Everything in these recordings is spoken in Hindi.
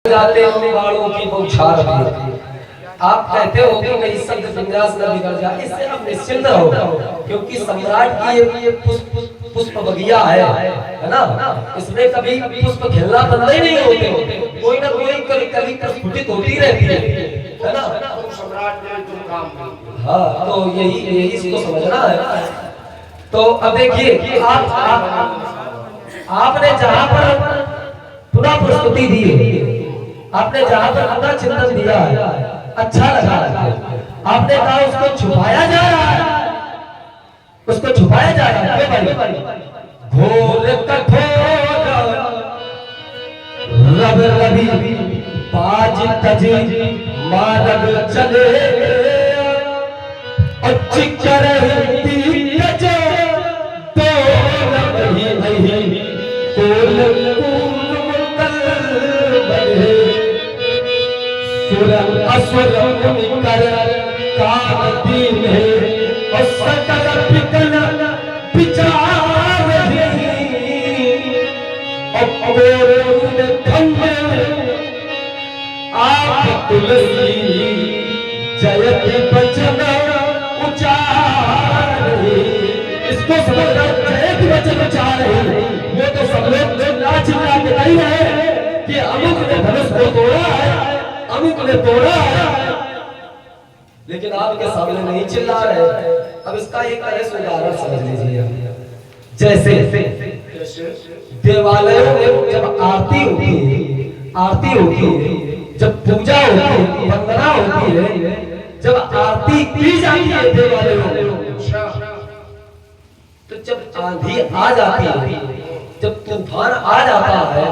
जाते हैं बालों की बौछार भी। आप कहते हो कि मेरी शब्द विन्यास न बिगड़ जाए, इससे आप निश्चिंत रहो, क्योंकि सम्राट की ये पुष्प बगिया है ना, इसमें कभी पुष्प खिलना बंद ही नहीं होते, कोई ना कोई कली प्रस्फुटित होती रहती है ना। सम्राट ने जो काम, हाँ, तो यही इसको समझना है। तो अब देखिए आपने जहां पर पुनः प्रस्तुति दी है, आपने जहां पर अपना चिंतन दिया है, अच्छा लगा। आपने कहा उसको छुपाया जा रहा है, उसको छुपाया जा रहा है। क्यों भाई? घोर कठोर रब रवि बाज तजी मारग चले और चिकर तीज तो रही नहीं कोल असुर कर कामती में और सकल पिकल विचार आप तुलसी जयति बचन उचार। इसको समझना, जयति बचन उचार है। वो तो सब लोग नाच चिल्ला के नहीं है कि अमुक ने धनुष को तोड़ा है, अमुक ने तोड़ा है, लेकिन आपके सामने नहीं चिल्ला रहे। अब इसका एक ऐसा उदाहरण समझ लीजिए, जैसे देवालयों में जब आरती होती है, जब पूजा होती है, वंदना होती है, जब आरती की जाती है देवालयों में, तो जब आंधी आ जाती है, जब तूफान आ जाता है,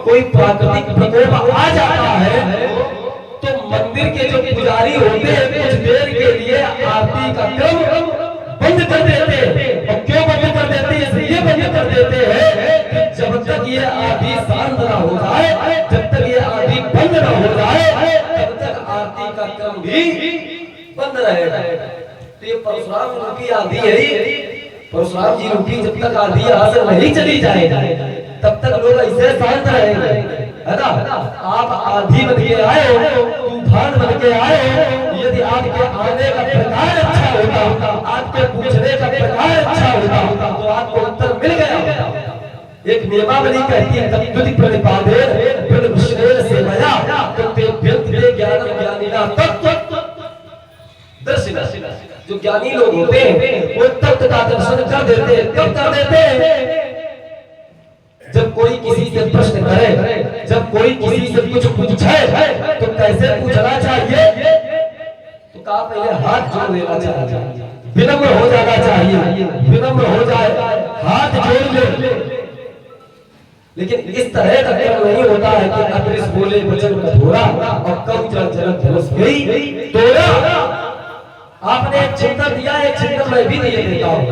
कोई प्राकृतिक प्रकोप आ जाता है, तो मंदिर के जो पुजारी होते हैं कुछ देर के लिए आरती का क्रम बंद कर देते हैं। और क्यों बंद कर देते हैं? इसलिए बंद कर देते हैं कि जब तक ये आरती शांत ना हो जाए, जब तक ये आरती बंद ना हो जाए, तब तक आरती का क्रम भी बंद रहेगा। तो ये परशुराम रूपी आंधी है, परशुराम जी रूपी जब तक आंधी यहाँ से नहीं चली जाएगी तब तक लोग ऐसे शांत रहेंगे, है ना। आप आंधी बन के आए हो, तूफान बन के आए हो, यदि आपके आने का प्रकार अच्छा होता, आपके पूछने का प्रकार अच्छा होता, तो आपको उत्तर मिल गया होता। एक नियमावली कहती है, तत्तुति प्रणिपाते बिन विश्लेष से मया तो ते व्यंत ज्ञानम ज्ञानिना तत्व दर्शिना। जो ज्ञानी लोग होते हैं वो तत्व का दर्शन कर देते हैं। कब कर देते हैं? जब कोई किसी से प्रश्न करे, जब कोई किसी से कुछ पूछे, तो कैसे पूछना चाहिए? तो कहा पहले हाथ जोड़ लेना चाहिए, विनम्र हो जाना चाहिए, विनम्र हो जाए, हाथ जोड़ ले। लेकिन इस तरह का कर्म नहीं होता है कि अदृश्य बोले वचन कठोरा और कम जल धनुष गई तोड़ा। आपने एक चिंतन दिया, एक चिंतन मैं भी नहीं देता हूँ।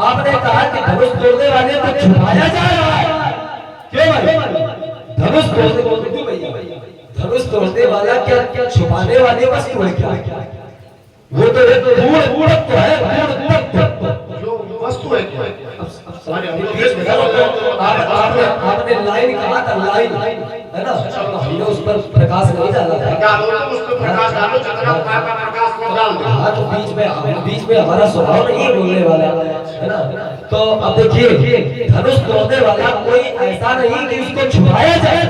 आपने कहा कि धनुष तोड़ने वाले को छुपाया जा रहा है। क्यों भाई? धनुष तोड़ने वाला क्या छुपाने वाली वस्तु है क्या? वो तो एक मूर्त है, जो वस्तु है क्या? आपने लाइन कहा था, लाइन है ना, हमने उस पर प्रकाश नहीं डाला था। उस पर प्रकाश डालो, जितना प्रकाश को डाल दो। हाँ, तो बीच में हमारा स्वभाव नहीं बोलने वाला है ना। तो अब देखिए, धनुष तोड़ने वाला कोई ऐसा नहीं कि उसको छुपाया जाए।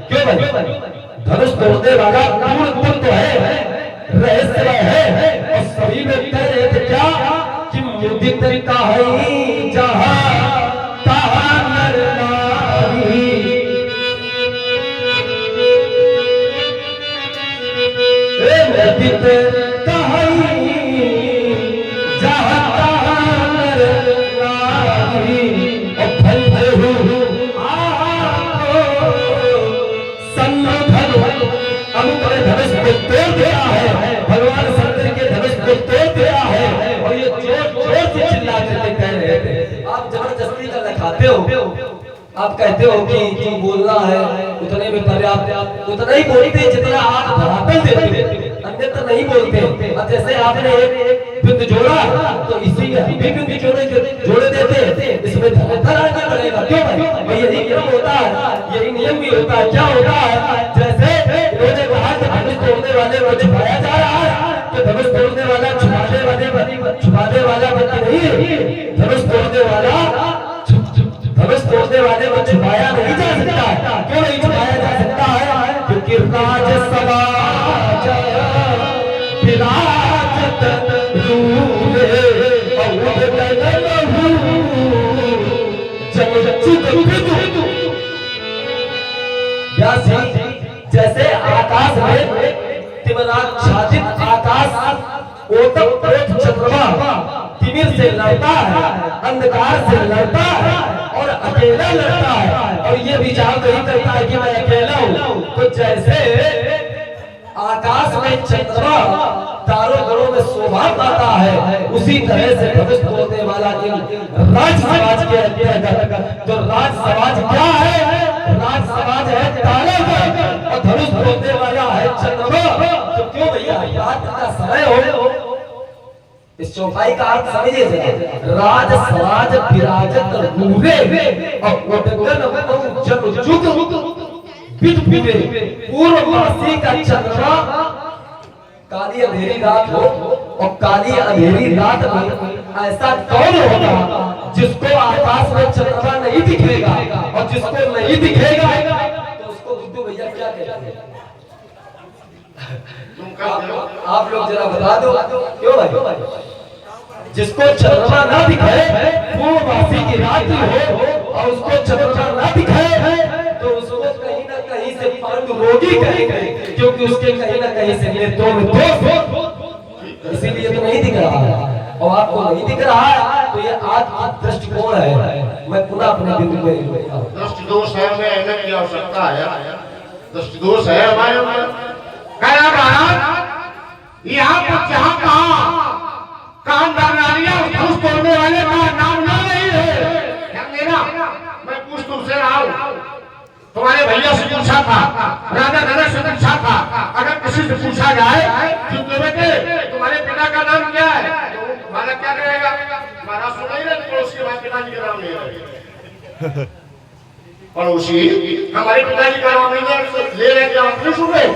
क्यों भाई? धनुष तोड़ने वाला पूर्ण तो है, रहस्य है, और सभी में कह रहे थे क्या कि मुदित का है जहां तहां नर नारी। मुदित का है जहां तहां नर नारी, और फल हो धनुष को तोड़ दिया है, भगवान शंकर के धनुष को तोड़ दिया है। और ये जोर से चिल्ला के कह रहे थे। आप जबरदस्ती का दिखाते हो, आप कहते हो कि जो बोलना है उतने में पर्याप्त, उतना ही बोलते जितना आप धरातल देते, अन्यथा नहीं बोलते। अब जैसे आपने एक बिंदु जोड़ा तो इसी में भी बिंदु जोड़े देते, इसमें धरातल आगे बढ़ेगा। क्यों भाई? यही नियम होता है, यही नियम भी होता है। क्या होता है? जैसे वाले को छुपाया जा रहा है, तो धनुष तोड़ने वाला छुपाने वाला व्यक्ति नहीं है। धनुष तोड़ने वाले को छुपाया नहीं जा सकता है। क्यों नहीं छुपाया जा सकता है? क्योंकि राज समाज विराजत रूहे जैसे आकाश में तिमिराच्छादित आकाश ओतक चंद्रमा तिमिर से लड़ता है, अंधकार से लड़ता है और अकेला लड़ता है, और ये विचार नहीं करता है कि मैं अकेला हूं। तो जैसे आकाश में चंद्रमा तारों घरों में शोभा पाता है, उसी तरह से धनुष तोड़ने वाला राज समाज के अंतर्गत। तो राज समाज क्या है? राज समाज है तारों और धनुष तोड़ने वाला है चंद्रमा। तो क्यों भैया रात का समय हो, इस चौपाई का अर्थ समझिए जरा। राज समाज विराजत रूहे और उद्गन जन जुग विद पूर्ववासी का चंद्रमा काली अंधेरी रात हो, और काली अंधेरी रात में ऐसा कौन होगा जिसको आकाश में चंद्रमा नहीं दिखेगा, और जिसको नहीं दिखेगा तो उसको गुड्डू भैया क्या कहते हैं? आप लोग जरा बता दो। क्यों भाई? जिसको चंद्रमा ना दिखे, पूर्ववासी की रात्रि हो और उसको चंद्रमा ना दिखे, तो उसको कहीं ना कहीं से पांडु रोगी कहेंगे, क्योंकि उसके कहीं ना कहीं से नेत्रों में दोष हो, इसीलिए तो नहीं दिख रहा है। और आपको नहीं दिख रहा है तो ये आपका दृष्टिकोण है। मैं पुनः अपने बिंदु में दृष्टि दोष है, हमें ऐनक की आवश्यकता है। दृष्टि दोष है हमारे यहाँ पर जहाँ कान दानिया धनुष तोड़ने वाले का नाम ना नहीं है। मेरा मैं पूछ तुमसे रहा हूँ, तुम्हारे भैया से पूछा था, राजा जनक से पूछा था, अगर किसी से पूछा जाए कि बेटे तुम्हारे पिता का नाम क्या है, तो तुम्हारा क्या करेगा? महाराज सुना ही नहीं, पड़ोसी के पिताजी का नाम नहीं है। पड़ोसी हमारे पिताजी का नाम नहीं है, ले रहे क्या आप नहीं सुन रहे?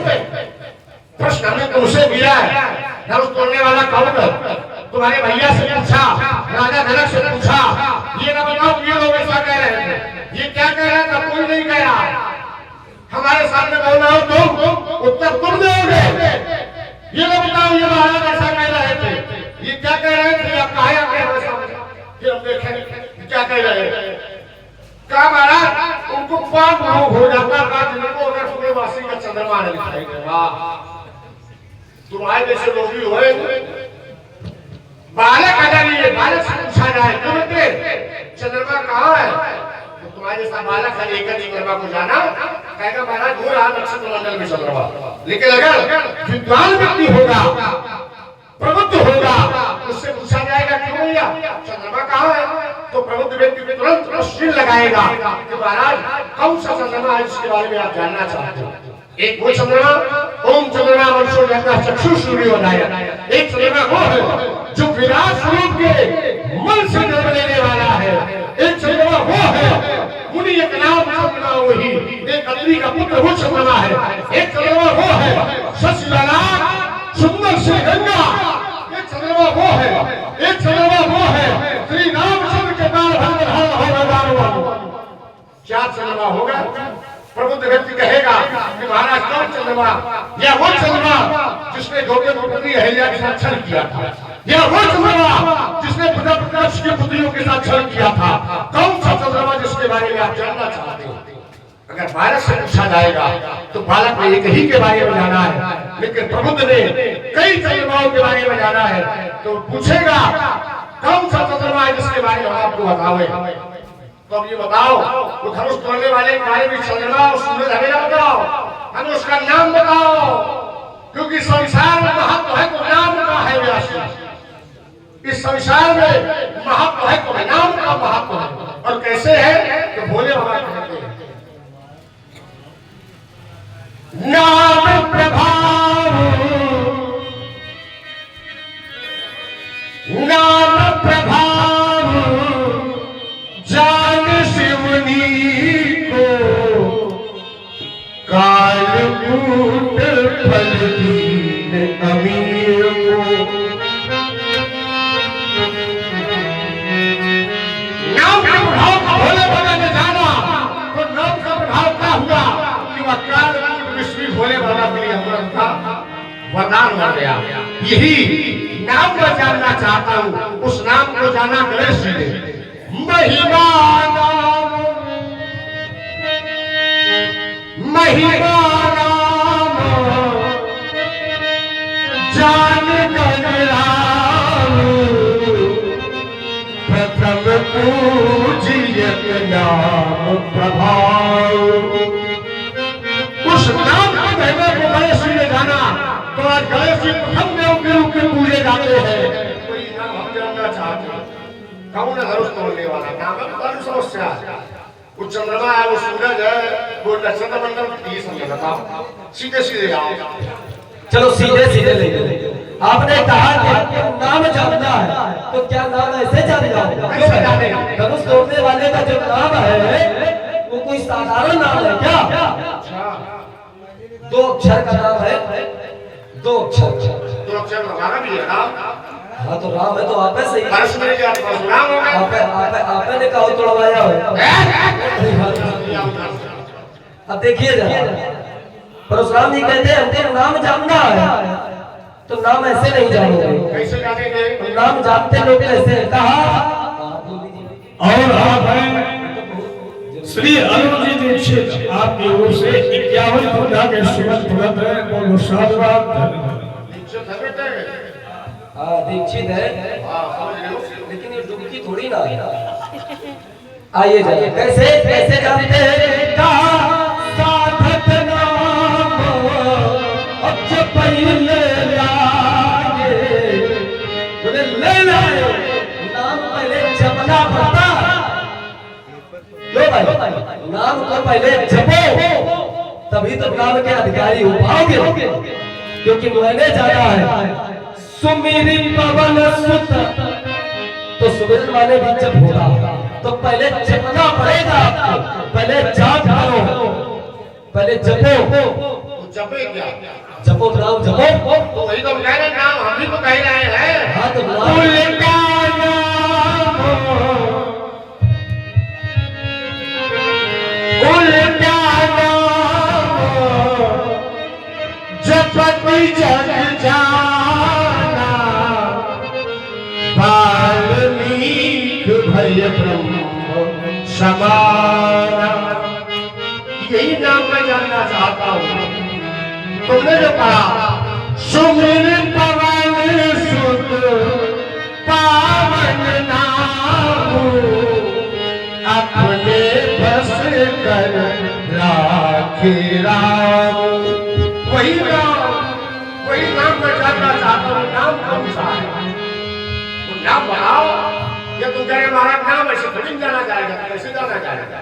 प्रश्न हमने तुमसे दिया है, धनुष तोड़ने वाला कौन है? तुम्हारे भैया से पूछा, राजा जनक से पूछा, ये ना बताओ ये लोग ऐसा कह रहे हैं, ये क्या कह रहे हैं? कोई नहीं कह रहा। हमारे सामने बोल रहे हो तो उत्तर तुम दोगे। ये ना बताओ ये महाराज ऐसा कह रहे थे, ये क्या कह रहे थे? आप कहा फिर हम देखें क्या कह रहे हैं। कहा महाराज उनको पाप हो जाता था जिनको अगर पूर्ववासी का चंद्रमा नहीं दिखाई। तुम्हारे जैसे लोग भी हुए बालक अगर ये बालक से पूछा जाए तो बेटे चंद्रमा कहाँ है, तो तुम्हारे जैसा बालक है एक चंद्रमा को जाना कहेगा महाराज हो रहा नक्षत्र मंडल में चंद्रमा। लेकिन अगर विद्वान व्यक्ति होगा, प्रबुद्ध होगा, उससे पूछा जाएगा क्यों भैया चंद्रमा कहाँ है, तो प्रबुद्ध व्यक्ति तुरंत प्रश्न लगाएगा कि महाराज कौन सा चंद्रमा है जिसके बारे में आप जानना चाहते हो। एक वो चंद्रमा ओम चंद्रमा वर्षो जगह चक्षु सूर्योदय, एक चंद्रमा वो है जो विराट स्वरूप के मन से जन्म लेने वाला है, एक चंद्रमा वो है मुनि एक नाम चंद्रमा वही, एक अग्नि का पुत्र वो चंद्रमा है, एक चंद्रमा वो है शशिलाला सुंदर से गंगा, एक चंद्रमा वो है, एक चंद्रमा वो है श्री रामचंद्र के बाल होगा। चार चंद्रमा होगा। प्रबुद्ध व्यक्ति कहेगा कि महाराज कौन चंद्रमा, या वो चंद्रमा जिसने गौतम की पत्नी अहिल्या के साथ छल किया था, या वो चंद्रमा जिसने प्रजापति की पुत्रियों के साथ छल किया था, कौन सा चंद्रमा जिसके बारे में आप जानना चाहते हो। अगर बालक से पूछा जाएगा तो बालक ने एक ही के बारे में जाना है, लेकिन प्रबुद्ध ने कई चंद्रमाओं के बारे में जाना है, तो पूछेगा कौन सा चंद्रमा है जिसके बारे में आपको बताओ। तो अब ये बताओ वो धनुष तोड़ने वाले के बारे में चंद्रमा और सूरज हमें ना बताओ, हमें उसका नाम बताओ, क्योंकि संसार में महत्व है तो नाम का है व्यासी। इस संसार में महत्व है तो नाम का महत्व है। और कैसे है तो भोले बाबा कहते हैं नाम प्रभाव, नाम प्रभाव जान शिवनी को काल कूट फल दी अमीर को नाम का प्रभाव का भोले बाबा ने जाना तो नाम का प्रभाव क्या हुआ कि वह काल विश्व भोले बाबा के लिए अमृत था वरदान बन गया। यही नाम मैं जानना चाहता हूँ, उस नाम को जाना गणेश जी ने। महिमा नाम महिमा नाम जान गणराम प्रथम पूजियत नाम प्रभाव। उस नाम की महिमा को गणेश जी ने जाना तो आज गणेश जी प्रथम देव के रूप में पूजे जाते हैं। कोई नाम हम जानना चाहते हैं, कौन है धनुष तोड़ने वाला? नाम है बड़ी समस्या। वो चंद्रमा है, वो सूरज है, वो नक्षत्र मंडल, ये समझ बताओ। सीधे सीधे आओ, चलो सीधे सीधे ले। आपने कहा कि नाम जानना है तो क्या नाम ऐसे जान जाओ? कैसे जाने? धनुष तोड़ने वाले का जो नाम है वो कोई साधारण नाम है क्या? दो अक्षर का नाम है, दो अक्षर। तो अक्षर हमारा भी है नाम। हाँ तो राम है तो आप है सही। परशुराम क्या परशुराम हो गया? आपने कहा तोड़वाया हो। अब देखिए जरा, परशुराम जी कहते हैं हमको नाम जानना है तो नाम ऐसे नहीं जानोगे। कैसे जानेंगे? नाम जानते लोग कैसे? कहा और आप हैं श्री अरुण जी दीक्षित, आपकी ओर से 51 पूजा के सुमन तुरंत है। बोलो साधुवाद, धन्यवाद। हाँ दीक्षित है, लेकिन ये डुबकी थोड़ी ना है। आइए जाइए, कैसे कैसे जानते हैं? कहा साधक नाम अच्छे पहले लाए, बोले ले लाए नाम पहले जपना पड़ता। लो भाई नाम को पहले जपो तभी तो नाम के अधिकारी हो पाओगे, क्योंकि मैंने जाना है सुमिरी पवन सुत, तो सुमिरन वाले भी जब होगा तो पहले जपना पड़ेगा आपको। पहले जाप करो, पहले जपो। जपे क्या? जपो नाम जपो। तो वही तो कह रहे हैं, नाम हम भी तो कह रहे हैं। हाँ तो नाम जपति जग जाना वाल्मीकि भय ब्रह्म समाना। यही नाम मैं जानना चाहता हूँ। तुमने जो कहा सुमिर पवन सुत पावन नाम अपने बस कर राखे राम। वही नाम मैं जानना चाहता हूँ। नाम कौन सा है? वो नाम बताओ। ये तुम कह रहे हमारा नाम ऐसे थोड़ी जाना जाएगा, कैसे जाना जाएगा?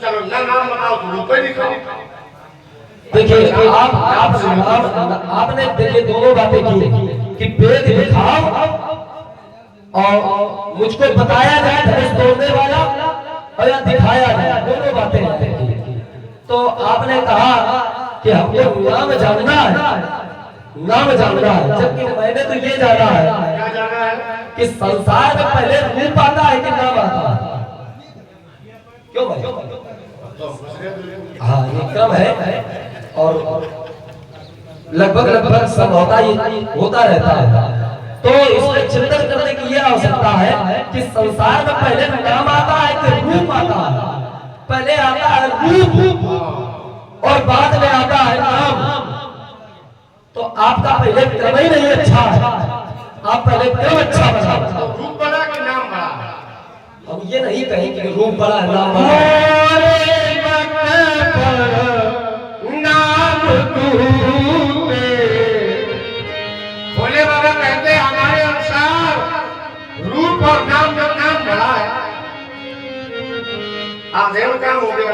चलो ना नाम बताओ, तो रुपए दिखाओ। देखिए आपने देखिए दोनों बातें की कि वेद दिखाओ और मुझको बताया जाए धनुष तोड़ने वाला और या दिखाया जाए, दोनों बातें हैं। तो आपने कहा कि हमको नाम जानना है, नाम जानना है, जबकि मैंने तो ये जाना है क्या जाना है? कि संसार में पहले रूप आता है कि नाम आता है? क्यों भाई? हाँ ये क्रम है और लगभग सब होता रहता है। तो इसमें चिंतन करने की यह आवश्यकता है कि संसार में पहले नाम आता है कि रूप आता है? पहले आता है रूप और बाद में आता है नाम। तो आपका पहले क्रम ही नहीं अच्छा है, आप पहले क्रम अच्छा बना। रूप बड़ा कि नाम बड़ा? हम ये नहीं कहें कि रूप बड़ा है नाम बड़ा है। भोले बाबा कहते हैं हमारे अनुसार रूप और नाम का नाम बड़ा है। आधेड़ काम हो गया,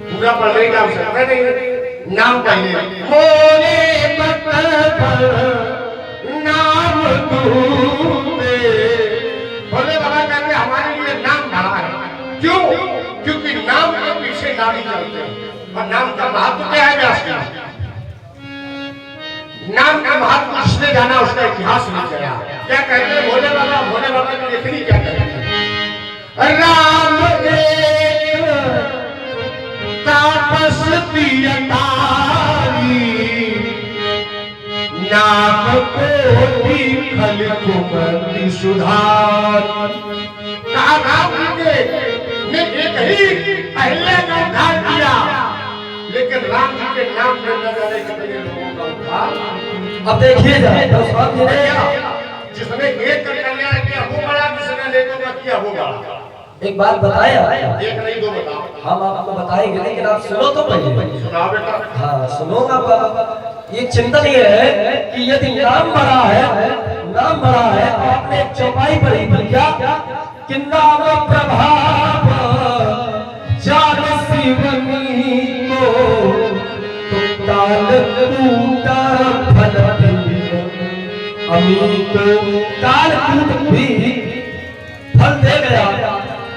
पूरा पढ़ने की आवश्यकता नहीं। नाम पहले भोले नाम भोले बाबा कहते हमारे लिए नाम बड़ा है। क्यों? क्योंकि नाम के पीछे नाम ही चलते हैं। और नाम का महत्व क्या है? व्यास जाना उसका इतिहास लिख गया। क्या कहते हैं भोले बाबा की लेखनी क्या कहते हैं? राम एक तापस पियतारी, नाम कोटि खल कुमति सुधार। कहा राम जी ने एक ही पहले का उद्धार किया, लेकिन राम जी के नाम में न जाने कितने लोगों का उद्धार। अब देखिए स्वामी जी ने जिसने एक का कल्याण किया वो बड़ा, जिसने लेकों का किया वो बड़ा। एक बात बताया, एक नहीं दो बताओ। हम आपको बताएंगे, लेकिन आप सुनो तो पहले। सुनाओ बेटा। हाँ सुनो आप। ये चिंतन ये है कि यदि नाम बड़ा है, नाम बड़ा है, तो आपने एक चौपाई पढ़ी थी क्या कि नाम प्रभाव जान शिवनी को, तो काल कूटा फल अमी को काल कूट भी फल दे गया।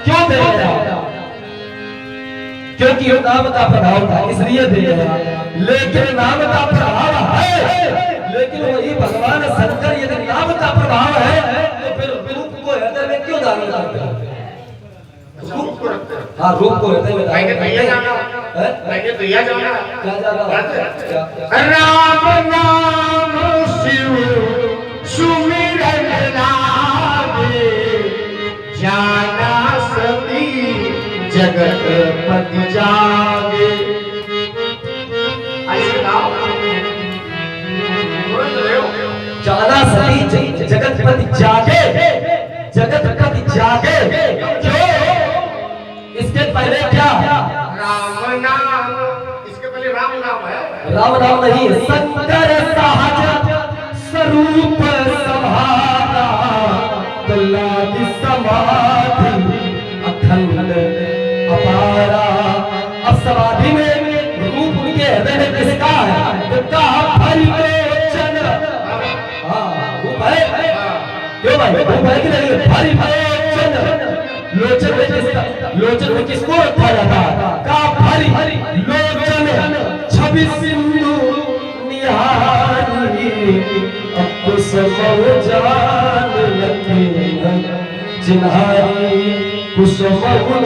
क्यों दे गया? क्योंकि वो नाम का प्रभाव था इसलिए दे गया। लेकिन नाम का प्रभाव है, लेकिन वही भगवान शंकर यदि नाम का प्रभाव है तो फिर रूप को हृदय में क्यों धारण करते हैं? हाँ रूप को हृदय में मैंने भैया जाना है? भैया जाना क्या जाना? राम नाम शिव सुमिरन लागे, जाना सती जगत पति जागे। ऐसे नाम जाना सती जगतपति जागे, जगतपति जागे। क्यों? इसके पहले क्या? राम नाम, इसके पहले राम नाम है। राम नाम नहीं, शंकर सहज स्वरूप सभारा, लागी समाधि अखंड अपारा। अब समाधि में रूप उनके हृदय में किसका है? किसका? हरिलोचन। हाँ रूप है। क्यों भाई? रूप है कि नहीं? हरिलोचन। लोचन में किसका? लोचन में किसको रखा जाता है? का हरि लोचन छवि सिंधु निहारी, अब कुसुम जान लगी जिन्हारी, कुसुम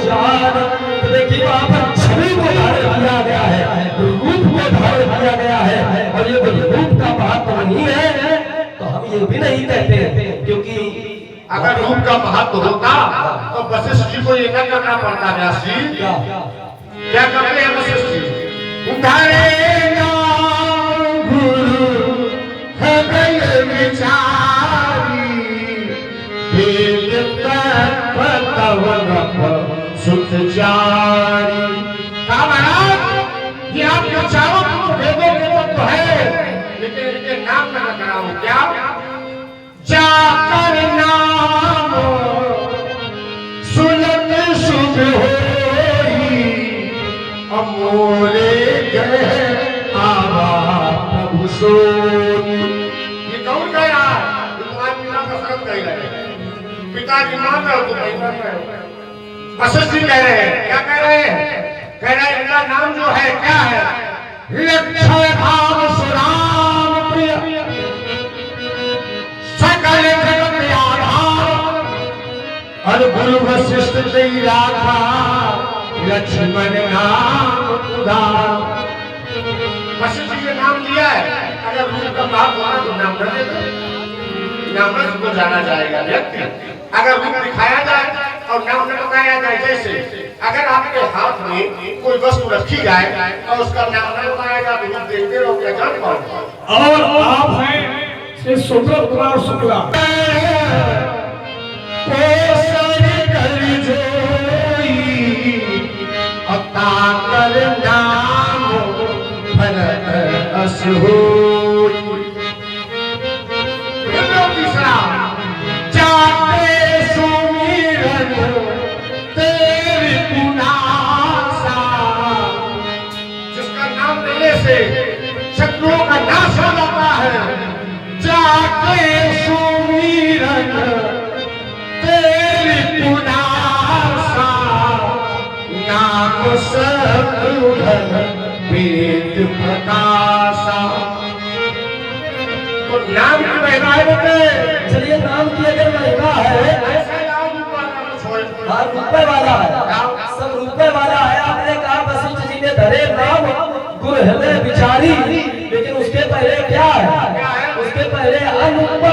जान। तो देखिए वहां पर छवि को धारण किया गया है, रूप को धारण किया गया है। और ये रूप का महत्व नहीं है तो हम ये भी नहीं कहते, क्योंकि अगर रूप का महत्व होता तो वशिष्ठ जी को ये न करना पड़ता। व्यास जी क्या करते हैं वशिष्ठ जी? उधारे गुरु हृदय विचारी, वेद सुत जारी। कहा महाराज ये आपके चारों वेदों के तो है, लेकिन इनके नाम में न कराओ। क्या? जाकर नाम सुनत शुभ होई, अमोले गए आवा प्रभु सोई। ये कौन कह रहा है? तुम्हारे पिता का शब्द कह रहे हैं। पिताजी मान रहे हो तुम नहीं मान रहे हो। वशिष्ठ जी कह रहे हैं। क्या कह रहे हैं? कह रहे हैं इनका नाम जो है क्या है? लक्षण भाव सुराम प्रिय, सकल जगत आधार, और गुरु वशिष्ठ से राखा, लक्ष्मण नाम उदार। वशिष्ठ जी ने नाम दिया है। अगर रूप का भाव होना तो नाम न देगा, नाम को जाना जाएगा व्यक्ति। अगर रूप दिखाया जाए और नाम न बताया जाए, जैसे अगर आपके हाथ में कोई वस्तु रखी जाए और उसका नाम न बताया जाए तो रूप देखते रहो, क्या जान पाओगे? और आप हैं श्री सुब्रत कुमार शुक्ला। अवतार नाम भरत अस होई। तीसरा जाते सुमिरन तेरी पुनासा, जिसका नाम लेने से शत्रुओं का नाश हो जाता है। जाते सुमिरन तेरी पुनासा, नाम सतुधन वेद प्रकाशा। तो नाम की महिमा है बेटे। चलिए नाम की अगर महिमा है, ऐसा नाम ऊपर नाम छोड़। हाँ रुपए वाला है, सब रुपए वाला है। आपने कहा वशिष्ठ जी ने धरे नाम गुरु हृदय विचारी, लेकिन उसके पहले क्या है? उसके पहले अनुपम